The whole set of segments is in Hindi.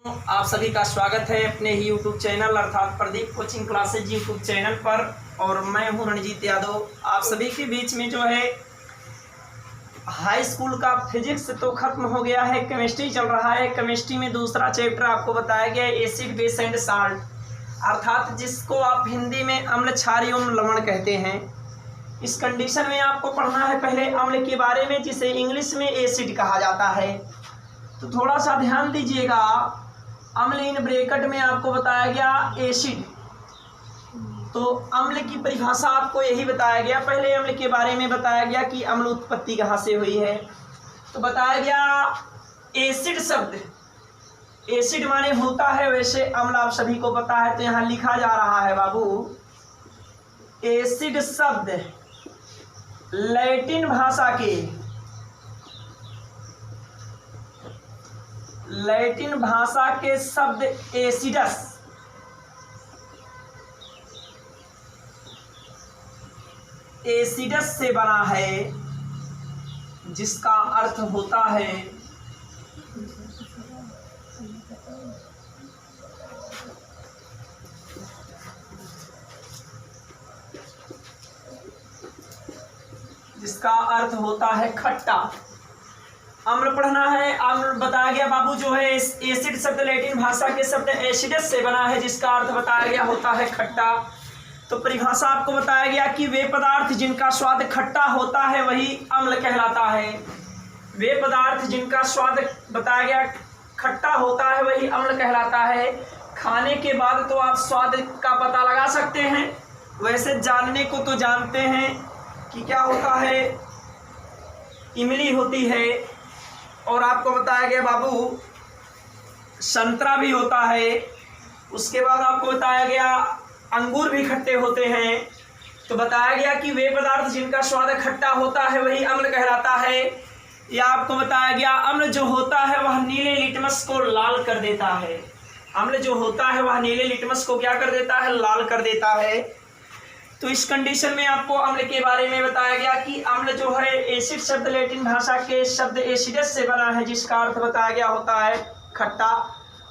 आप सभी का स्वागत है अपने ही यूट्यूब चैनल अर्थात Pradeep coaching classes YouTube channel पर। और मैं हूं रणजीत यादव। आप सभी के बीच में जो है हाई स्कूल का फिजिक्स तो खत्म हो गया है, केमिस्ट्री चल रहा है। केमिस्ट्री में दूसरा चैप्टर आपको बताया गया है एसिड बेस एंड साल्ट, अर्थात जिसको आप हिंदी में अम्ल क्षार एवं लवण कहते हैं। इस कंडीशन में आपको पढ़ना है पहले अम्ल के बारे में, जिसे इंग्लिश में एसिड कहा जाता है। तो थोड़ा सा ध्यान दीजिएगा, अम्ल इन ब्रैकेट में आपको बताया गया एसिड। तो अम्ल की परिभाषा आपको यही बताया गया। पहले अम्ल के बारे में बताया गया कि अम्ल उत्पत्ति कहाँ से हुई है। तो बताया गया एसिड शब्द, एसिड माने होता है, वैसे अम्ल आप सभी को पता है। तो यहाँ लिखा जा रहा है बाबू, एसिड शब्द लैटिन भाषा के, लैटिन भाषा के शब्द एसिडस, एसिडस से बना है, जिसका अर्थ होता है खट्टा। अम्ल पढ़ना है। अम्ल बताया गया बाबू जो है एसिड शब्द लैटिन भाषा के शब्द एसिडस से बना है, जिसका अर्थ बताया गया होता है खट्टा। तो परिभाषा आपको बताया गया कि वे पदार्थ जिनका स्वाद खट्टा होता है वही अम्ल कहलाता है। वे पदार्थ जिनका स्वाद बताया गया खट्टा होता है वही अम्ल कहलाता है। खाने के बाद तो आप स्वाद का पता लगा सकते हैं, वैसे जानने को तो जानते हैं कि क्या होता है, इमली होती है। और आपको बताया गया बाबू संतरा भी होता है। उसके बाद आपको बताया गया अंगूर भी खट्टे होते हैं। तो बताया गया कि वे पदार्थ जिनका स्वाद खट्टा होता है वही अम्ल कहलाता है। या आपको बताया गया अम्ल जो होता है वह नीले लिटमस को लाल कर देता है। अम्ल जो होता है वह नीले लिटमस को क्या कर देता है, लाल कर देता है। तो इस कंडीशन में आपको अम्ल के बारे में बताया गया कि अम्ल जो है एसिड शब्द लैटिन भाषा के शब्द एसिडस से बना है, जिसका अर्थ बताया गया होता है खट्टा।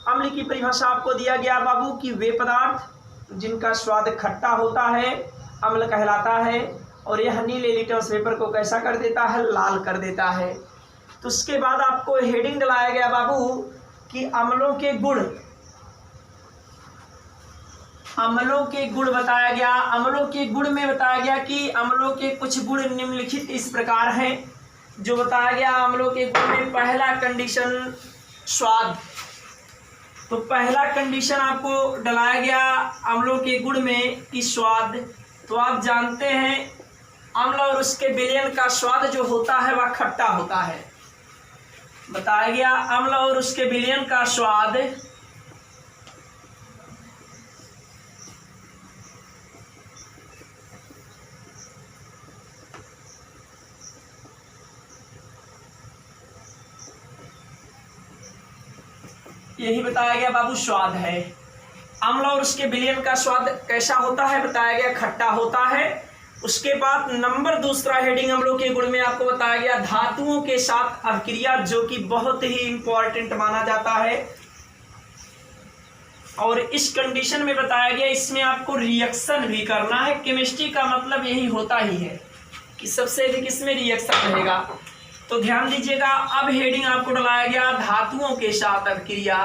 अम्ल की परिभाषा आपको दिया गया बाबू कि वे पदार्थ जिनका स्वाद खट्टा होता है अम्ल कहलाता है। और यह नीले लिटमस पेपर को कैसा कर देता है, लाल कर देता है। तो उसके बाद आपको हेडिंग दिलाया गया बाबू कि अम्लों के गुण, अम्लों के गुण बताया गया। अम्लों के गुण में बताया गया कि अम्लों के कुछ गुण निम्नलिखित इस प्रकार हैं। जो बताया गया अम्लों के गुण में पहला कंडीशन स्वाद। तो पहला कंडीशन आपको डलाया गया अम्लों के गुण में कि स्वाद। तो आप जानते हैं अम्ल और उसके विलयन का स्वाद जो होता है वह खट्टा होता है। बताया गया अम्ल और उसके विलयन का स्वाद यही बताया गया बाबू स्वाद है। अम्ल और उसके विलयन का स्वाद कैसा होता है, बताया गया खट्टा होता है। उसके बाद नंबर दूसरा हेडिंग अम्लों के गुण में आपको बताया गया धातुओं के साथ अभिक्रिया, जो कि बहुत ही इंपॉर्टेंट माना जाता है। और इस कंडीशन में बताया गया इसमें आपको रिएक्शन भी करना है। केमिस्ट्री का मतलब यही होता ही है कि सबसे अधिक इसमें रिएक्शन रहेगा। तो ध्यान दीजिएगा, अब हेडिंग आपको डलाया गया धातुओं के साथ अभिक्रिया।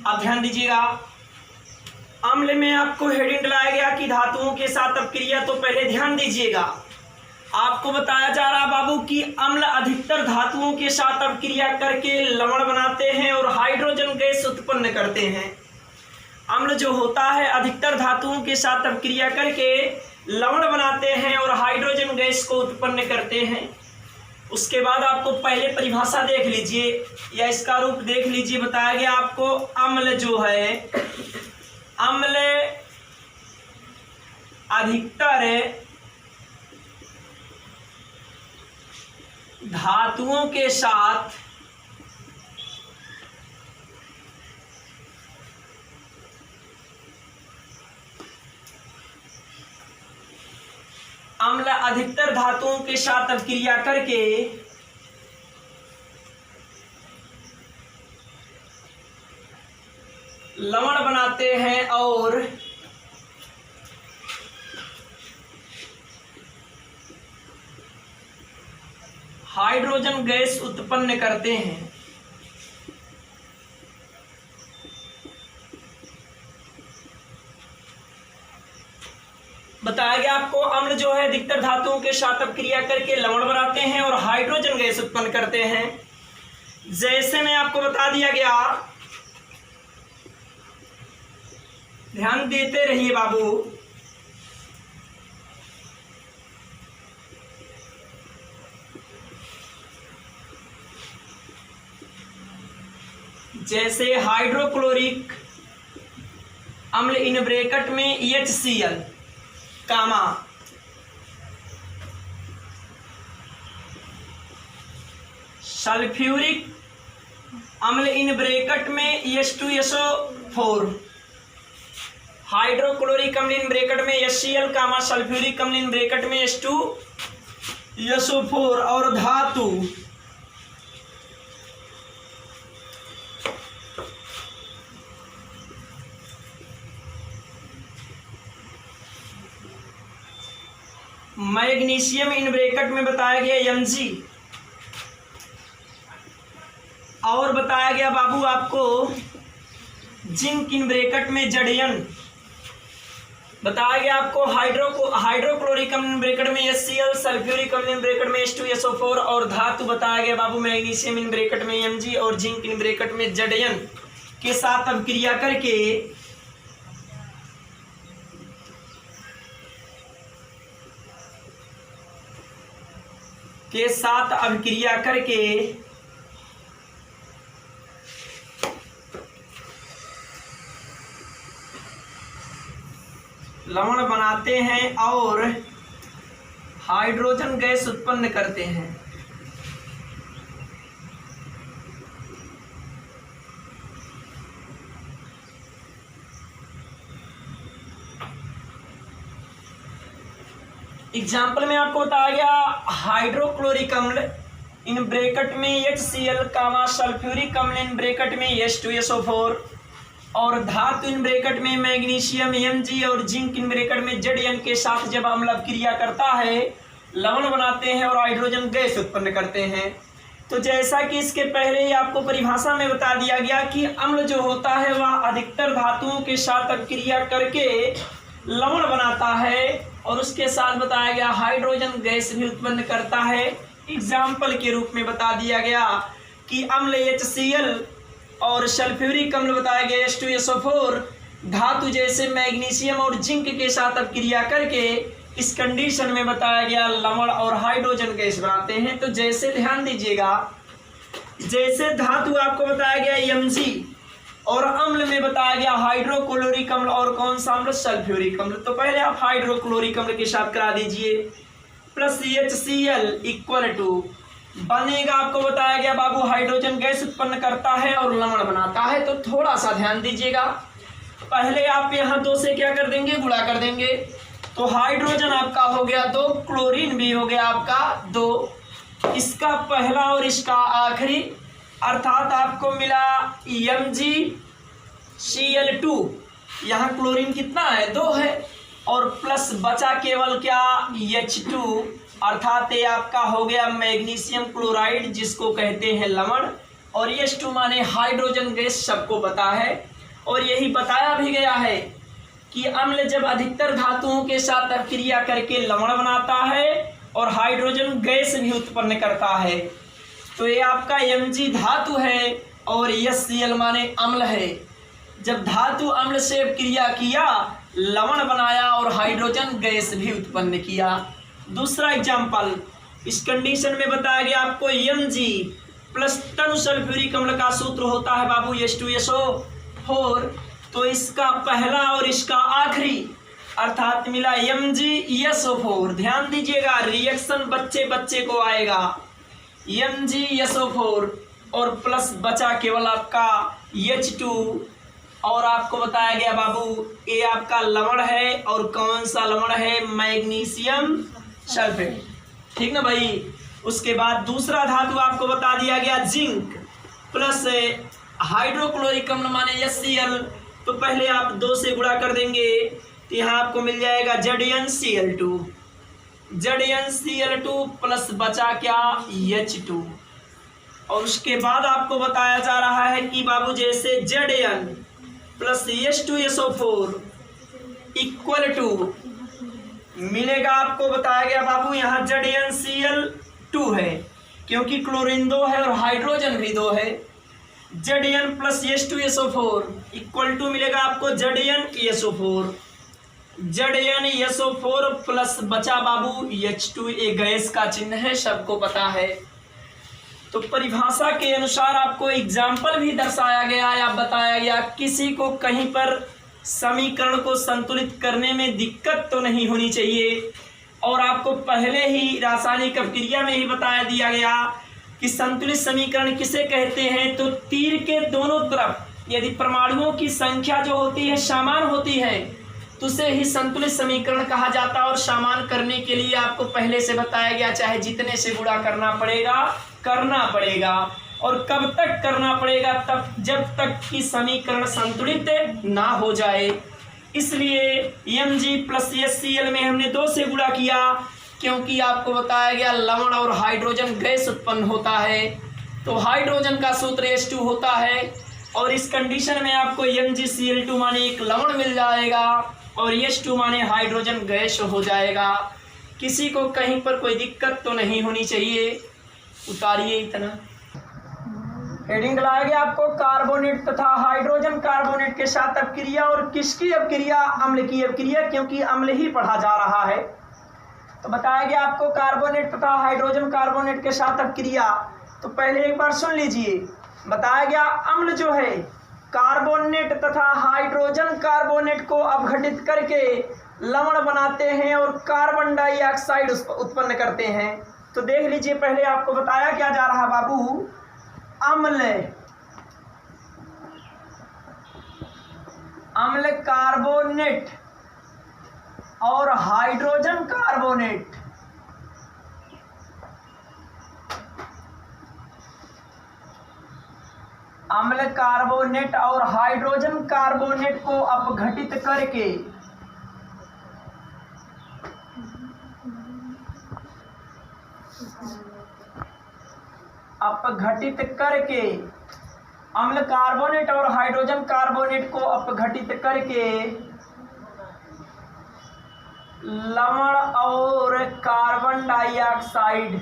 अब ध्यान दीजिएगा, अम्ल में आपको हेडिंग डलाया गया कि धातुओं के साथ अभिक्रिया। तो पहले ध्यान दीजिएगा, आपको बताया जा रहा बाबू कि अम्ल अधिकतर धातुओं के साथ अभिक्रिया करके लवण बनाते हैं और हाइड्रोजन गैस उत्पन्न करते हैं। अम्ल जो होता है अधिकतर धातुओं के साथ अभिक्रिया करके लवण बनाते हैं और हाइड्रोजन गैस को उत्पन्न करते हैं। उसके बाद आपको पहले परिभाषा देख लीजिए या इसका रूप देख लीजिए। बताया गया आपको अम्ल जो है, अम्ल अधिकतर धातुओं के साथ अम्ल अधिकतर धातुओं के साथ अभिक्रिया करके लवण बनाते हैं और हाइड्रोजन गैस उत्पन्न करते हैं। बताया गया आपको अम्ल जो है अधिकतर धातुओं के साथ अपक्रिया करके लवण बनाते हैं और हाइड्रोजन गैस उत्पन्न करते हैं। जैसे मैं आपको बता दिया गया, ध्यान देते रहिए बाबू। जैसे हाइड्रोक्लोरिक अम्ल इन ब्रैकेट में HCl कामा सल्फ्यूरिक अम्ल इन ब्रैकेट में H2SO4, हाइड्रोक्लोरिक अम्ल इन ब्रैकेट में HCl कामा सल्फ्यूरिक अम्ल इन ब्रैकेट में H2SO4 और धातु मैग्नीशियम इन ब्रैकेट में बताया गया Mg और बताया गया बाबू आपको जिंक इन ब्रैकेट में Zn। बताया गया आपको हाइड्रोक्लोरिक अम्ल इन ब्रैकेट में HCl, सल्फ्यूरिक अम्ल इन ब्रैकेट में H2SO4 और धातु बताया गया बाबू मैग्नीशियम इन ब्रैकेट में Mg और जिंक इन ब्रैकेट में Zn के साथ अभिक्रिया करके लवण बनाते हैं और हाइड्रोजन गैस उत्पन्न करते हैं। एग्जाम्पल में आपको बताया गया हाइड्रोक्लोरिक अम्ल इन ब्रैकेट में HCl कामा सल्फ्यूरिक अम्ल इन ब्रैकेट में H2SO4 और धातु इन ब्रैकेट में मैग्नीशियम Mg और जिंक इन ब्रैकेट में Zn के साथ जब अम्ल अभिक्रिया करता है लवण बनाते हैं और हाइड्रोजन गैस उत्पन्न करते हैं। तो जैसा कि इसके पहले ही आपको परिभाषा में बता दिया गया कि अम्ल जो होता है वह अधिकतर धातुओं के साथ अभिक्रिया करके लवण बनाता है और उसके साथ बताया गया हाइड्रोजन गैस भी उत्पन्न करता है। एग्जाम्पल के रूप में बता दिया गया कि अम्ल HCl और सल्फ्यूरिक अम्ल बताया गया H2SO4 धातु जैसे मैग्नीशियम और जिंक के साथ अभिक्रिया करके इस कंडीशन में बताया गया लवण और हाइड्रोजन गैस बनाते हैं। तो जैसे ध्यान दीजिएगा, जैसे धातु आपको बताया गया Mg और अम्ल में बताया गया हाइड्रोक्लोरिक अम्ल और कौन सा अम्ल सल्फ्यूरिक अम्ल। तो पहले आप हाइड्रोक्लोरिक अम्ल के साथ करा दीजिए प्लस HCl इक्वल टू बनेगा आपको बताया गया बाबू हाइड्रोजन गैस उत्पन्न करता है और लवण बनाता है। तो थोड़ा सा ध्यान दीजिएगा, पहले आप यहाँ 2 से क्या कर देंगे, गुणा कर देंगे। तो हाइड्रोजन आपका हो गया 2, क्लोरीन भी हो गया आपका 2, इसका पहला और इसका आखिरी, अर्थात आपको मिला MgCl2। यहाँ क्लोरीन कितना है, 2 है और प्लस बचा केवल क्या, H2, अर्थात ये आपका हो गया मैग्नीशियम क्लोराइड जिसको कहते हैं लवण। और H2 माने हाइड्रोजन गैस, सबको पता है और यही बताया भी गया है कि अम्ल जब अधिकतर धातुओं के साथ अभिक्रिया करके लवण बनाता है और हाइड्रोजन गैस भी उत्पन्न करता है। तो ये आपका Mg धातु है और HCl माने अम्ल है। जब धातु अम्ल से अभिक्रिया किया, लवण बनाया और हाइड्रोजन गैस भी उत्पन्न किया। दूसरा एग्जाम्पल, इस कंडीशन में बताया गया आपको Mg प्लस तनु सल्फ्यूरिक अम्ल का सूत्र होता है बाबू H2SO4। तो इसका पहला और इसका आखिरी, अर्थात मिला MgSO4। ध्यान दीजिएगा, रिएक्शन बच्चे बच्चे को आएगा, MgSO4 और प्लस बचा केवल आपका H2। और आपको बताया गया बाबू ये आपका लवण है और कौन सा लवण है, मैग्नीशियम सल्फेट, ठीक ना भाई। उसके बाद दूसरा धातु आपको बता दिया गया जिंक प्लस हाइड्रोक्लोरिक अम्ल माने HCl। तो पहले आप 2 से गुणा कर देंगे तो यहाँ आपको मिल जाएगा ZnCl2, ZnCl2 प्लस बचा क्या H2। और उसके बाद आपको बताया जा रहा है कि बाबू जैसे Zn plus H2SO4 equal to मिलेगा, आपको बताया गया बाबू यहाँ ZnCl2 है क्योंकि क्लोरीन 2 है और हाइड्रोजन भी 2 है। Zn plus H2SO4 equal to मिलेगा आपको ZnSO4, ZnSO4 प्लस बचा बाबू H2, एक गैस का चिन्ह है, सबको पता है। तो परिभाषा के अनुसार आपको एग्जाम्पल भी दर्शाया गया या बताया गया, किसी को कहीं पर समीकरण को संतुलित करने में दिक्कत तो नहीं होनी चाहिए। और आपको पहले ही रासायनिक अभिक्रिया में ही बताया दिया गया कि संतुलित समीकरण किसे कहते हैं। तो तीर के दोनों तरफ यदि परमाणुओं की संख्या जो होती है समान होती है तो उसे ही संतुलित समीकरण कहा जाता है। और समान करने के लिए आपको पहले से बताया गया चाहे जितने से गुणा करना पड़ेगा और कब तक करना पड़ेगा, तब जब तक कि समीकरण संतुलित ना हो जाए। इसलिए Mg प्लस HCl में हमने 2 से गुणा किया क्योंकि आपको बताया गया लवण और हाइड्रोजन गैस उत्पन्न होता है। तो हाइड्रोजन का सूत्र H2 होता है और इस कंडीशन में आपको MgCl2 माने एक लवण मिल जाएगा और H2 माने हाइड्रोजन गैस हो जाएगा। किसी को कहीं पर कोई दिक्कत तो नहीं होनी चाहिए। उतारिए इतना। हेडिंग लाया गया आपको कार्बोनेट तथा हाइड्रोजन कार्बोनेट के साथ अपक्रिया। और किसकी अपक्रिया? अम्ल की अपक्रिया, क्योंकि अम्ल ही पढ़ा जा रहा है। तो बताया गया आपको कार्बोनेट तथा हाइड्रोजन कार्बोनेट के साथ अपक्रिया। तो पहले एक बार सुन लीजिए। बताया गया अम्ल जो है कार्बोनेट तथा हाइड्रोजन कार्बोनेट को अपघटित करके लवण बनाते हैं और कार्बन डाइऑक्साइड उत्पन्न करते हैं। तो देख लीजिए, पहले आपको बताया क्या जा रहा बाबू, अम्ल कार्बोनेट और हाइड्रोजन कार्बोनेट अम्ल कार्बोनेट और हाइड्रोजन कार्बोनेट को अपघटित करके अम्ल कार्बोनेट और हाइड्रोजन कार्बोनेट को अपघटित करके लवण और कार्बन डाइऑक्साइड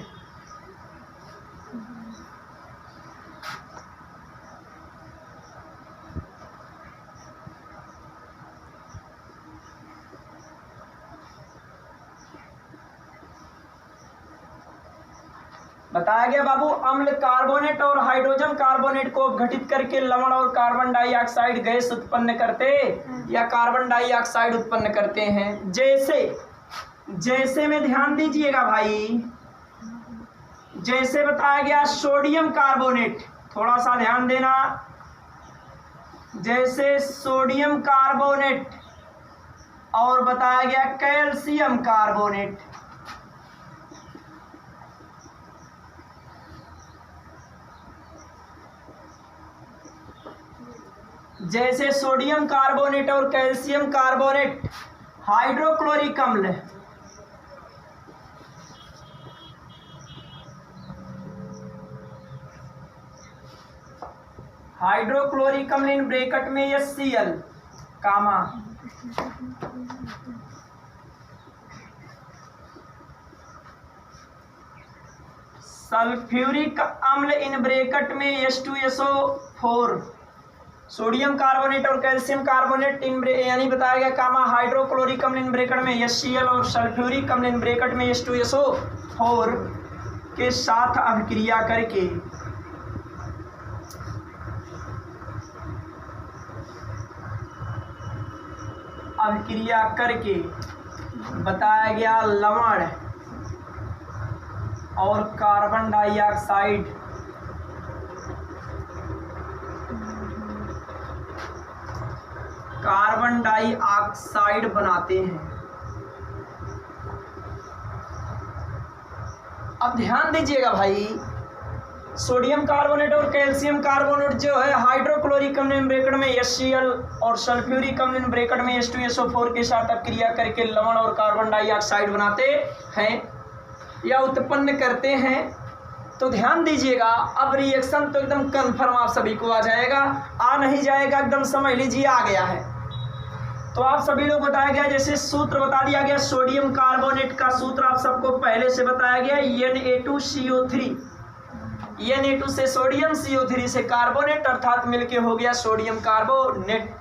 बताया गया बाबू, अम्ल कार्बोनेट और हाइड्रोजन कार्बोनेट को अपघटित करके लवण और कार्बन डाइऑक्साइड गैस उत्पन्न करते या कार्बन डाइऑक्साइड उत्पन्न करते हैं। जैसे में ध्यान दीजिएगा भाई, जैसे बताया गया सोडियम कार्बोनेट, थोड़ा सा ध्यान देना, जैसे सोडियम कार्बोनेट और बताया गया कैल्शियम कार्बोनेट। जैसे सोडियम कार्बोनेट और कैल्शियम कार्बोनेट हाइड्रोक्लोरिक अम्ल, हाइड्रोक्लोरिक अम्ल इन ब्रैकेट में HCl कामा, सल्फ्यूरिक अम्ल इन ब्रैकेट में H2SO4, सोडियम कार्बोनेट और कैल्शियम कार्बोनेट इन यानी बताया गया कामा, हाइड्रोक्लोरिक अम्ल इन ब्रैकेट में HCl और सल्फ्यूरिक अम्ल इन ब्रैकेट में H2SO4 के साथ अभिक्रिया करके बताया गया लवण और कार्बन डाइऑक्साइड बनाते हैं। अब ध्यान दीजिएगा भाई, सोडियम कार्बोनेट और कैल्शियम कार्बोनेट जो है हाइड्रोक्लोरिक अम्ल ब्रैकेट में HCl और सल्फ्यूरिक अम्ल ब्रैकेट में H2SO4 के साथ क्रिया करके लवण और कार्बन डाइऑक्साइड बनाते हैं या उत्पन्न करते हैं। तो ध्यान दीजिएगा, अब रिएक्शन तो एकदम कन्फर्म आप सभी को आ जाएगा, आ नहीं जाएगा एकदम समझ लीजिए आ गया है। तो आप सभी लोग बताया गया, जैसे सूत्र बता दिया गया, सोडियम कार्बोनेट का सूत्र आप सबको पहले से बताया गया, Na2CO3। Na2 से सोडियम, CO3 से कार्बोनेट, अर्थात मिलके हो गया सोडियम कार्बोनेट।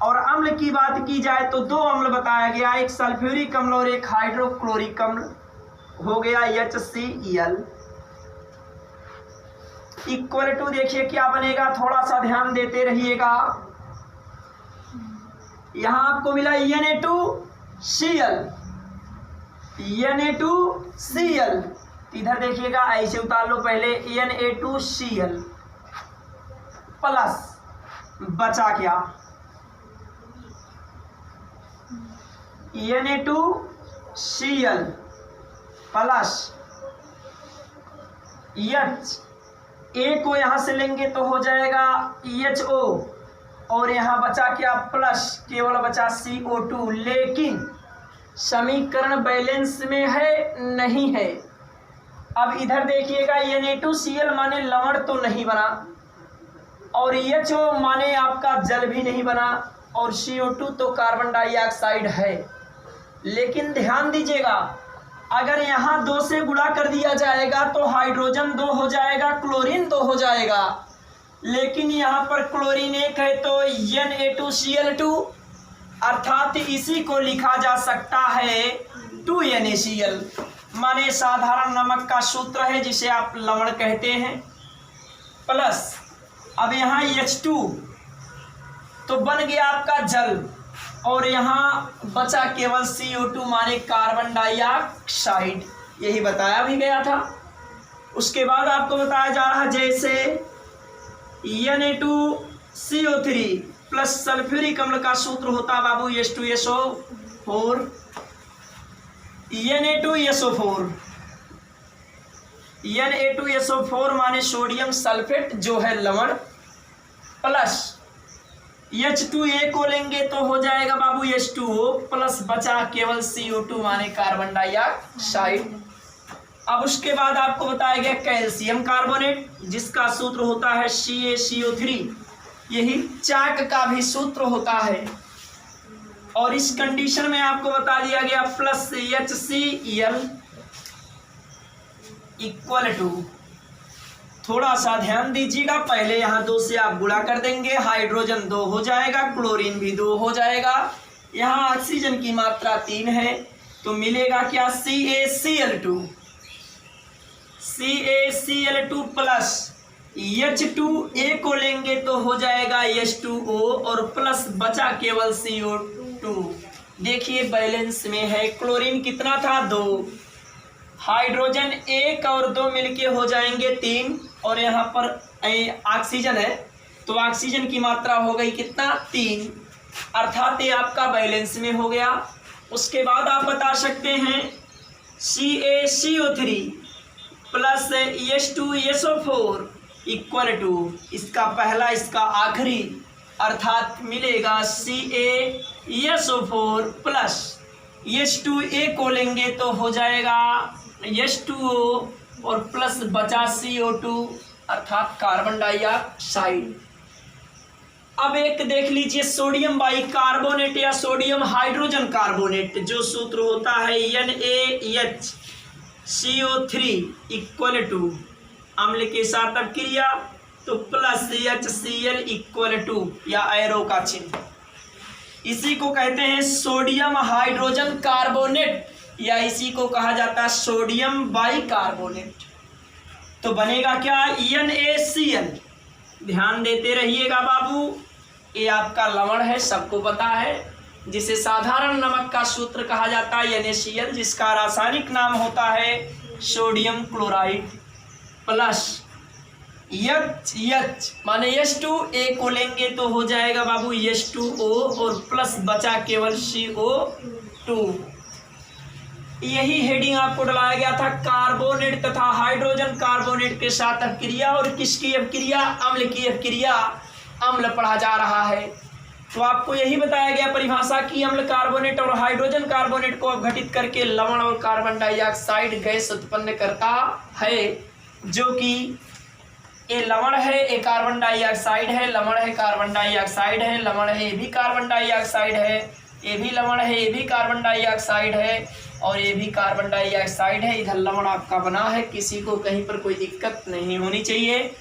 और अम्ल की बात की जाए तो दो अम्ल बताया गया, एक सल्फ्यूरिक अम्ल और एक हाइड्रोक्लोरिक अम्ल, हो गया HCl। इक्वल टू देखिए क्या बनेगा, थोड़ा सा ध्यान देते रहिएगा। यहां आपको मिला Na2Cl, Na2Cl, इधर देखिएगा ऐसे उतार लो पहले, Na2Cl प्लस बचा क्या, Na2Cl प्लस H, ए को यहां से लेंगे तो हो जाएगा HO, और यहाँ बचा क्या, प्लस, केवल बचा CO2। लेकिन समीकरण बैलेंस में है नहीं है। अब इधर देखिएगा, Na2Cl माने लवण तो नहीं बना, और HO माने आपका जल भी नहीं बना, और CO2 तो कार्बन डाइऑक्साइड है। लेकिन ध्यान दीजिएगा, अगर यहाँ 2 से गुणा कर दिया जाएगा तो हाइड्रोजन 2 हो जाएगा, क्लोरीन 2 हो जाएगा। लेकिन यहाँ पर क्लोरीन 1 है तो Na2Cl2, अर्थात इसी को लिखा जा सकता है 2NaCl, माने साधारण नमक का सूत्र है जिसे आप लवण कहते हैं। प्लस अब यहाँ H2 तो बन गया आपका जल, और यहाँ बचा केवल CO2 माने कार्बन डाइऑक्साइड, यही बताया भी गया था। उसके बाद आपको बताया जा रहा है, जैसे Na2CO3 प्लस सल्फ्यूरिक अम्ल का सूत्र होता है बाबू H2SO4, Na2SO4 माने सोडियम सल्फेट जो है लवण, प्लस H2A को लेंगे तो हो जाएगा बाबू H2O, प्लस बचा केवल CO2 माने कार्बन डाइऑक्साइड। अब उसके बाद आपको बताया गया कैल्शियम कार्बोनेट, जिसका सूत्र होता है CaCO3, यही चाक का भी सूत्र होता है। और इस कंडीशन में आपको बता दिया गया प्लस HCl इक्वल टू, थोड़ा सा ध्यान दीजिएगा, पहले यहाँ 2 से आप गुणा कर देंगे, हाइड्रोजन 2 हो जाएगा, क्लोरीन भी 2 हो जाएगा, यहाँ ऑक्सीजन की मात्रा 3 है, तो मिलेगा क्या, CaCl2 प्लस H2A को लेंगे तो हो जाएगा H2O, और प्लस बचा केवल CO2। देखिए बैलेंस में है, क्लोरीन कितना था 2, हाइड्रोजन 1 और 2 मिलके हो जाएंगे 3, और यहाँ पर ऑक्सीजन है तो ऑक्सीजन की मात्रा हो गई कितना, 3, अर्थात ये आपका बैलेंस में हो गया। उसके बाद आप बता सकते हैं CaCO3 plus H2SO4 equal to, इसका पहला इसका आखिरी, अर्थात मिलेगा CaSO4 प्लस H2A को लेंगे तो हो जाएगा H2O, और प्लस बचा CO2 अर्थात कार्बन डाइऑक्साइड। अब एक देख लीजिए सोडियम बाइकार्बोनेट या सोडियम हाइड्रोजन कार्बोनेट, जो सूत्र होता है NaHCO3 इक्वल टू, अम्ल के साथ अब क्रिया तो प्लस HCl इक्वल टू, या एरो का चिन्ह, इसी को कहते हैं सोडियम हाइड्रोजन कार्बोनेट, या इसी को कहा जाता है सोडियम बाइकार्बोनेट। तो बनेगा क्या, NaCl, ध्यान देते रहिएगा बाबू, ये आपका लवण है, सबको पता है, जिसे साधारण नमक का सूत्र कहा जाता है NaCl, जिसका रासायनिक नाम होता है सोडियम क्लोराइड, प्लस H माने H2A को लेंगे तो हो जाएगा बाबू H2O, और प्लस बचा केवल CO2। यही हेडिंग आपको डलाया गया था। कार्बोनेट तथा हाइड्रोजन कार्बोनेट के साथ अपक्रिया, और किसकी अपक्रिया? अम्ल की अपक्रिया, अम्ल पढ़ा जा रहा है। तो आपको यही बताया गया परिभाषा की अम्ल कार्बोनेट और हाइड्रोजन कार्बोनेट को अपघटित करके लवण और कार्बन डाइऑक्साइड गैस उत्पन्न करता है, जो कि ये लवण है, ये कार्बन डाइऑक्साइड है, लवण है, कार्बन डाइऑक्साइड है, लवण है, ये भी कार्बन डाइऑक्साइड है, ये भी लवण है, ये भी कार्बन डाइऑक्साइड है, और ये भी कार्बन डाइऑक्साइड है। इधर लवण आपका बना है, किसी को कहीं पर कोई दिक्कत नहीं होनी चाहिए।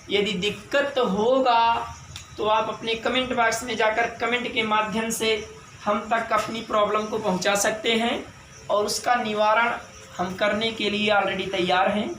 यदि दिक्कत होगा तो आप अपने कमेंट बॉक्स में जाकर कमेंट के माध्यम से हम तक अपनी प्रॉब्लम को पहुंचा सकते हैं, और उसका निवारण हम करने के लिए ऑलरेडी तैयार हैं।